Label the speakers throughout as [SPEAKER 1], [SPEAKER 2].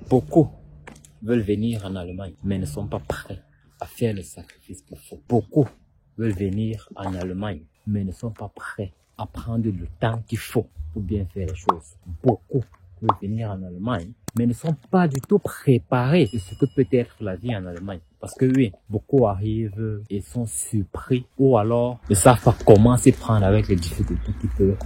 [SPEAKER 1] Beaucoup veulent venir en Allemagne, mais ne sont pas prêts à faire le sacrifice qu'il faut. Beaucoup veulent venir en Allemagne, mais ne sont pas prêts à prendre le temps qu'il faut pour bien faire les choses. Beaucoup veulent venir en Allemagne, mais ne sont pas du tout préparés de ce que peut être la vie en Allemagne. Parce que oui, beaucoup arrivent et sont surpris ou alors ne savent pas comment s'y prendre avec les difficultés qu'ils peuvent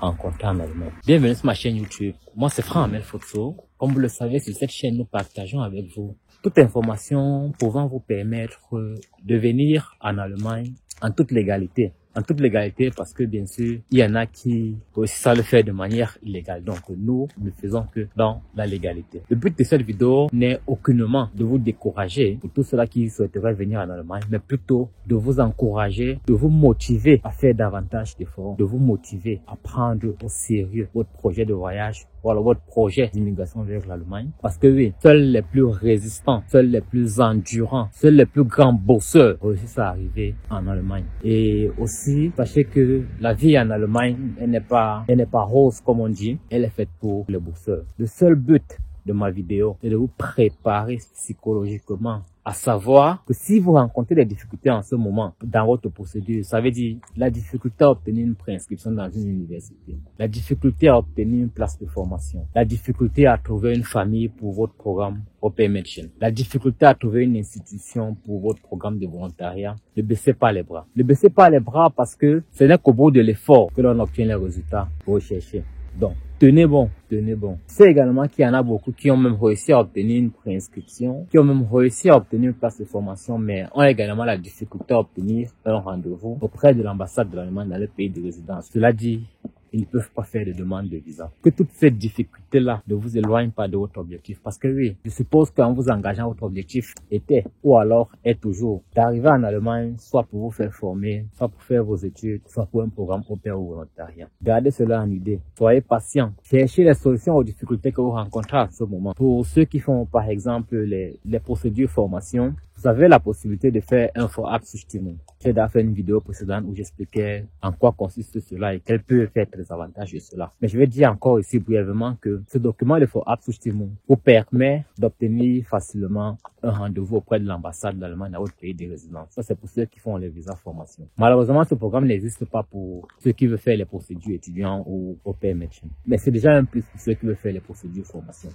[SPEAKER 1] rencontrer en Allemagne. Bienvenue sur ma chaîne YouTube. Moi, c'est Franck Amel Photo. Comme vous le savez, sur cette chaîne, nous partageons avec vous toute information pouvant vous permettre de venir en Allemagne en toute légalité. En toute légalité parce que bien sûr, il y en a qui aussi ça le faire de manière illégale. Donc nous ne faisons que dans la légalité. Le but de cette vidéo n'est aucunement de vous décourager pour tous ceux-là qui souhaiteraient venir en Allemagne, mais plutôt de vous encourager, de vous motiver à faire davantage d'efforts, de vous motiver à prendre au sérieux votre projet de voyage, voilà, votre projet d'immigration vers l'Allemagne. Parce que oui, seuls les plus résistants, seuls les plus endurants, seuls les plus grands bosseurs réussissent à arriver en Allemagne. Et aussi, sachez que la vie en Allemagne, elle n'est pas rose comme on dit, elle est faite pour les bosseurs. Le seul but de ma vidéo est de vous préparer psychologiquement à savoir que si vous rencontrez des difficultés en ce moment dans votre procédure, ça veut dire la difficulté à obtenir une préinscription dans une université, la difficulté à obtenir une place de formation, la difficulté à trouver une famille pour votre programme Open Medicine, la difficulté à trouver une institution pour votre programme de volontariat, ne baissez pas les bras. Ne baissez pas les bras parce que ce n'est qu'au bout de l'effort que l'on obtient les résultats recherchés. Donc, tenez bon, tenez bon. C'est également qu'il y en a beaucoup qui ont même réussi à obtenir une préinscription, qui ont même réussi à obtenir une place de formation, mais ont également la difficulté à obtenir un rendez-vous auprès de l'ambassade de l'Allemagne dans le pays de résidence. Cela dit, ils ne peuvent pas faire de demande de visa. Que toutes ces difficultés-là ne vous éloignent pas de votre objectif. Parce que oui, je suppose qu'en vous engageant, votre objectif était, ou alors est toujours, d'arriver en Allemagne, soit pour vous faire former, soit pour faire vos études, soit pour un programme au pair ou volontariat. Gardez cela en idée. Soyez patient. Cherchez les solutions aux difficultés que vous rencontrez à ce moment. Pour ceux qui font, par exemple, les procédures formation, vous avez la possibilité de faire un Vorabzustimmung. J'ai déjà fait une vidéo précédente où j'expliquais en quoi consiste cela et quels peuvent être les avantages de cela. Mais je vais dire encore ici brièvement que ce document de Vorabzustimmung vous permet d'obtenir facilement un rendez-vous auprès de l'ambassade d'Allemagne dans votre pays de résidence. Ça, c'est pour ceux qui font les visas formation. Malheureusement, ce programme n'existe pas pour ceux qui veulent faire les procédures étudiants ou Open Medicine. Mais c'est déjà un plus pour ceux qui veulent faire les procédures formation.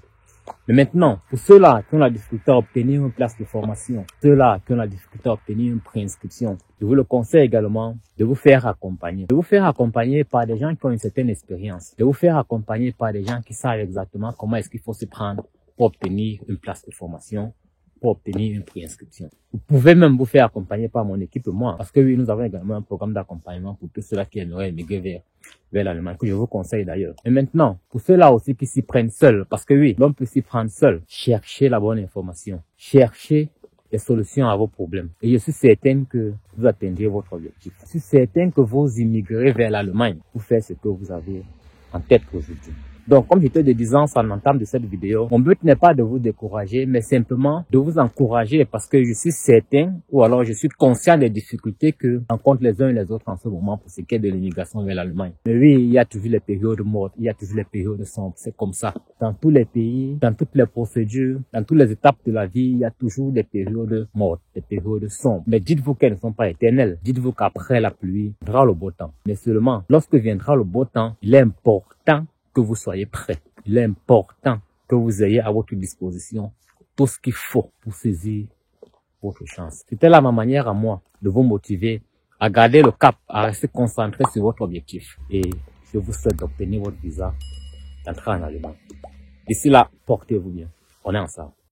[SPEAKER 1] Mais maintenant, pour ceux-là qui ont la difficulté à obtenir une place de formation, ceux-là qui ont la difficulté à obtenir une préinscription, je vous le conseille également de vous faire accompagner. De vous faire accompagner par des gens qui ont une certaine expérience. De vous faire accompagner par des gens qui savent exactement comment est-ce qu'il faut se prendre pour obtenir une place de formation, pour obtenir une préinscription. Vous pouvez même vous faire accompagner par mon équipe et moi. Parce que oui, nous avons également un programme d'accompagnement pour tous ceux-là qui aimeraient émigrer vers l'Allemagne, que je vous conseille d'ailleurs. Et maintenant, pour ceux-là aussi qui s'y prennent seuls, parce que oui, l'on peut s'y prendre seul, cherchez la bonne information. Cherchez les solutions à vos problèmes. Et je suis certain que vous atteindrez votre objectif. Je suis certain que vous immigrerez vers l'Allemagne pour faire ce que vous avez en tête aujourd'hui. Donc, comme j'étais de disant en entame de cette vidéo, mon but n'est pas de vous décourager, mais simplement de vous encourager parce que je suis certain ou alors je suis conscient des difficultés que rencontrent les uns et les autres en ce moment pour ce qui est de l'immigration vers l'Allemagne. Mais oui, il y a toujours les périodes mortes, il y a toujours les périodes sombres, c'est comme ça. Dans tous les pays, dans toutes les procédures, dans toutes les étapes de la vie, il y a toujours des périodes mortes, des périodes sombres. Mais dites-vous qu'elles ne sont pas éternelles. Dites-vous qu'après la pluie, viendra le beau temps. Mais seulement, lorsque viendra le beau temps, il est important que vous soyez prêts. Il est important que vous ayez à votre disposition tout ce qu'il faut pour saisir votre chance. C'était là ma manière à moi de vous motiver à garder le cap, à rester concentré sur votre objectif. Et je vous souhaite d'obtenir votre visa d'entrée en Allemagne. D'ici là, portez-vous bien. On est ensemble.